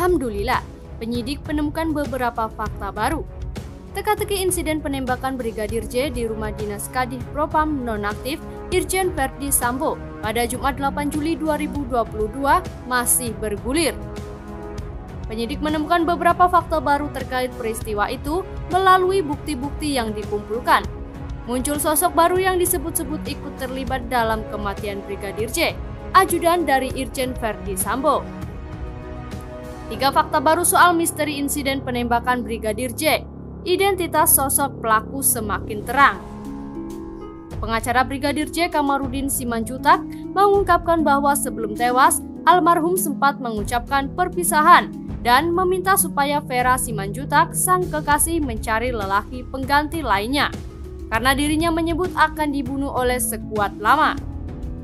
Alhamdulillah, penyidik menemukan beberapa fakta baru. Teka-teki insiden penembakan Brigadir J di rumah dinas Kadif Propam nonaktif Irjen Verdi Sambo pada Jumat 8 Juli 2022 masih bergulir. Penyidik menemukan beberapa fakta baru terkait peristiwa itu melalui bukti-bukti yang dikumpulkan. Muncul sosok baru yang disebut-sebut ikut terlibat dalam kematian Brigadir J, ajudan dari Irjen Verdi Sambo. 3 fakta baru soal misteri insiden penembakan Brigadir J. Identitas sosok pelaku semakin terang. Pengacara Brigadir J Kamarudin Simanjuntak mengungkapkan bahwa sebelum tewas, almarhum sempat mengucapkan perpisahan dan meminta supaya Vera Simanjuntak, sang kekasih, mencari lelaki pengganti lainnya karena dirinya menyebut akan dibunuh oleh sekuat lama.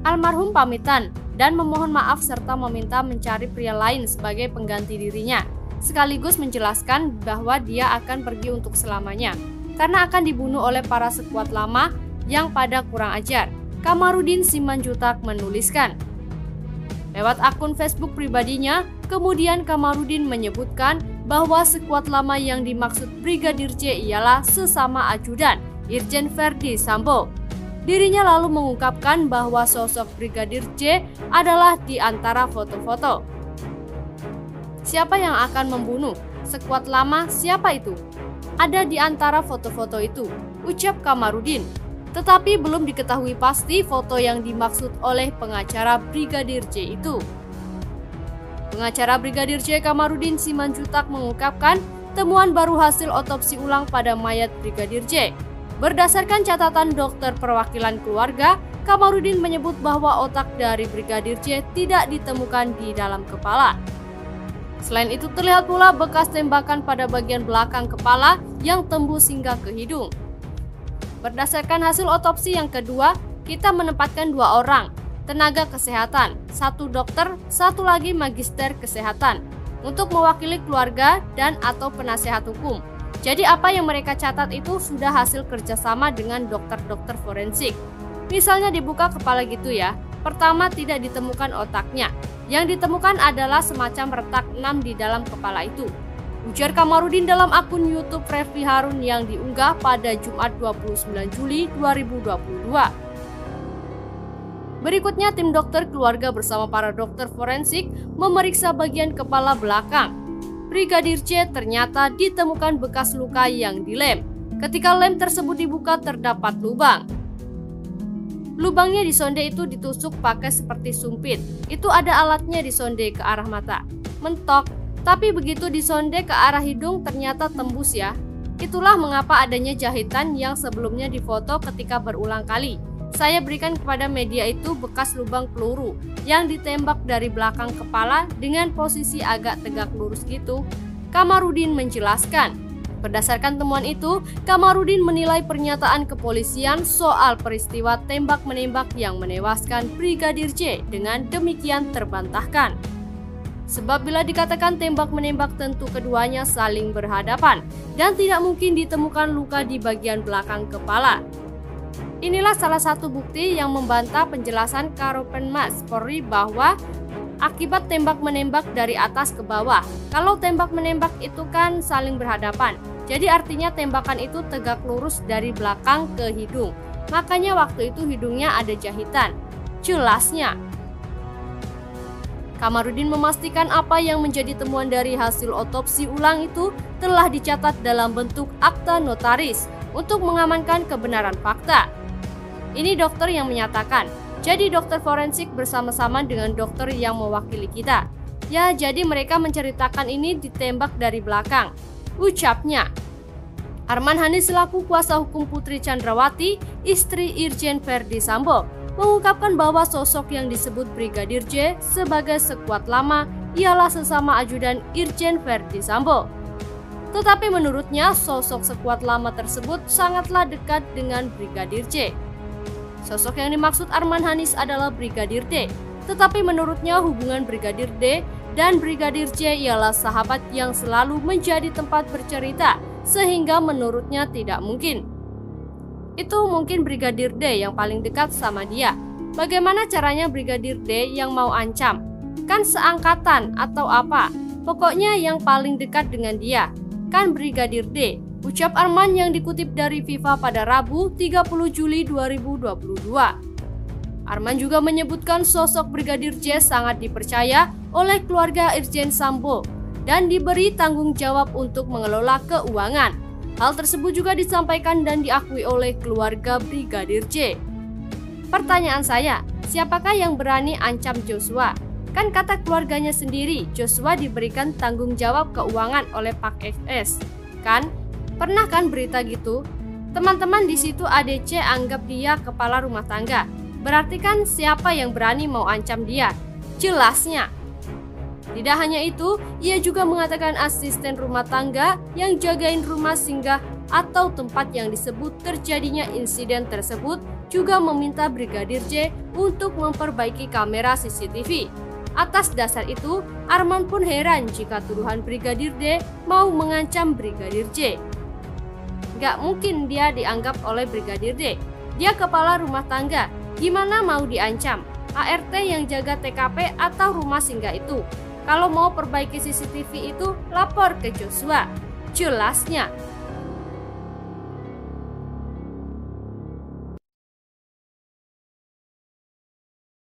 Almarhum pamitan dan memohon maaf serta meminta mencari pria lain sebagai pengganti dirinya, sekaligus menjelaskan bahwa dia akan pergi untuk selamanya karena akan dibunuh oleh para sekuat lama yang pada kurang ajar. Kamarudin Simanjuntak menuliskan. Lewat akun Facebook pribadinya, kemudian Kamarudin menyebutkan bahwa sekuat lama yang dimaksud Brigadir J ialah sesama ajudan Irjen Verdi Sambo. Dirinya lalu mengungkapkan bahwa sosok Brigadir J adalah di antara foto-foto. Siapa yang akan membunuh? Sekuat lama siapa itu? Ada di antara foto-foto itu, ucap Kamarudin. Tetapi belum diketahui pasti foto yang dimaksud oleh pengacara Brigadir J itu. Pengacara Brigadir J Kamarudin Simanjuntak mengungkapkan temuan baru hasil otopsi ulang pada mayat Brigadir J. Berdasarkan catatan dokter perwakilan keluarga, Kamarudin menyebut bahwa otak dari Brigadir J tidak ditemukan di dalam kepala. Selain itu terlihat pula bekas tembakan pada bagian belakang kepala yang tembus hingga ke hidung. Berdasarkan hasil otopsi yang kedua, kita menempatkan 2 orang, tenaga kesehatan, 1 dokter, 1 lagi magister kesehatan, untuk mewakili keluarga dan atau penasehat hukum. Jadi apa yang mereka catat itu sudah hasil kerjasama dengan dokter-dokter forensik. Misalnya dibuka kepala gitu ya, pertama tidak ditemukan otaknya. Yang ditemukan adalah semacam retak 6 di dalam kepala itu, ujar Kamarudin dalam akun YouTube Refli Harun yang diunggah pada Jumat 29 Juli 2022. Berikutnya tim dokter keluarga bersama para dokter forensik memeriksa bagian kepala belakang. Brigadir J ternyata ditemukan bekas luka yang dilem. Ketika lem tersebut dibuka terdapat lubang. Lubangnya di sonde itu ditusuk pakai seperti sumpit. Itu ada alatnya di sonde ke arah mata. Mentok, tapi begitu di sonde ke arah hidung ternyata tembus ya. Itulah mengapa adanya jahitan yang sebelumnya difoto ketika berulang kali. Saya berikan kepada media itu bekas lubang peluru yang ditembak dari belakang kepala dengan posisi agak tegak lurus gitu. Kamarudin menjelaskan. Berdasarkan temuan itu, Kamarudin menilai pernyataan kepolisian soal peristiwa tembak-menembak yang menewaskan Brigadir J dengan demikian terbantahkan. Sebab bila dikatakan tembak-menembak tentu keduanya saling berhadapan dan tidak mungkin ditemukan luka di bagian belakang kepala. Inilah salah satu bukti yang membantah penjelasan Karopenmas Polri bahwa akibat tembak-menembak dari atas ke bawah. Kalau tembak-menembak itu kan saling berhadapan, jadi artinya tembakan itu tegak lurus dari belakang ke hidung. Makanya waktu itu hidungnya ada jahitan. Jelasnya. Kamarudin memastikan apa yang menjadi temuan dari hasil otopsi ulang itu telah dicatat dalam bentuk akta notaris untuk mengamankan kebenaran fakta. Ini dokter yang menyatakan, jadi dokter forensik bersama-sama dengan dokter yang mewakili kita. Ya, jadi mereka menceritakan ini ditembak dari belakang, ucapnya. Arman Hanis selaku kuasa hukum Putri Chandrawati, istri Irjen Verdi Sambo, mengungkapkan bahwa sosok yang disebut Brigadir J sebagai sekuat lama ialah sesama ajudan Irjen Verdi Sambo. Tetapi menurutnya sosok sekuat lama tersebut sangatlah dekat dengan Brigadir J. Sosok yang dimaksud Arman Hanis adalah Brigadir D, tetapi menurutnya hubungan Brigadir D dan Brigadir J ialah sahabat yang selalu menjadi tempat bercerita, sehingga menurutnya tidak mungkin. Itu mungkin Brigadir D yang paling dekat sama dia. Bagaimana caranya Brigadir D yang mau ancam? Kan seangkatan atau apa? Pokoknya yang paling dekat dengan dia, kan Brigadir D, ucap Arman yang dikutip dari Viva pada Rabu 30 Juli 2022. Arman juga menyebutkan sosok Brigadir J sangat dipercaya oleh keluarga Irjen Sambo dan diberi tanggung jawab untuk mengelola keuangan. Hal tersebut juga disampaikan dan diakui oleh keluarga Brigadir J. Pertanyaan saya, siapakah yang berani ancam Joshua? Kan kata keluarganya sendiri, Joshua diberikan tanggung jawab keuangan oleh Pak FS. Kan? Pernah kan berita gitu? Teman-teman di situ ADC anggap dia kepala rumah tangga. Berarti kan siapa yang berani mau ancam dia? Jelasnya. Tidak hanya itu, ia juga mengatakan asisten rumah tangga yang jagain rumah singgah atau tempat yang disebut terjadinya insiden tersebut juga meminta Brigadir J untuk memperbaiki kamera CCTV. Atas dasar itu, Arman pun heran jika tuduhan Brigadir D mau mengancam Brigadir J. Gak mungkin dia dianggap oleh Brigadir D. Dia kepala rumah tangga, gimana mau diancam? ART yang jaga TKP atau rumah singgah itu. Kalau mau perbaiki CCTV itu, lapor ke Joshua. Jelasnya.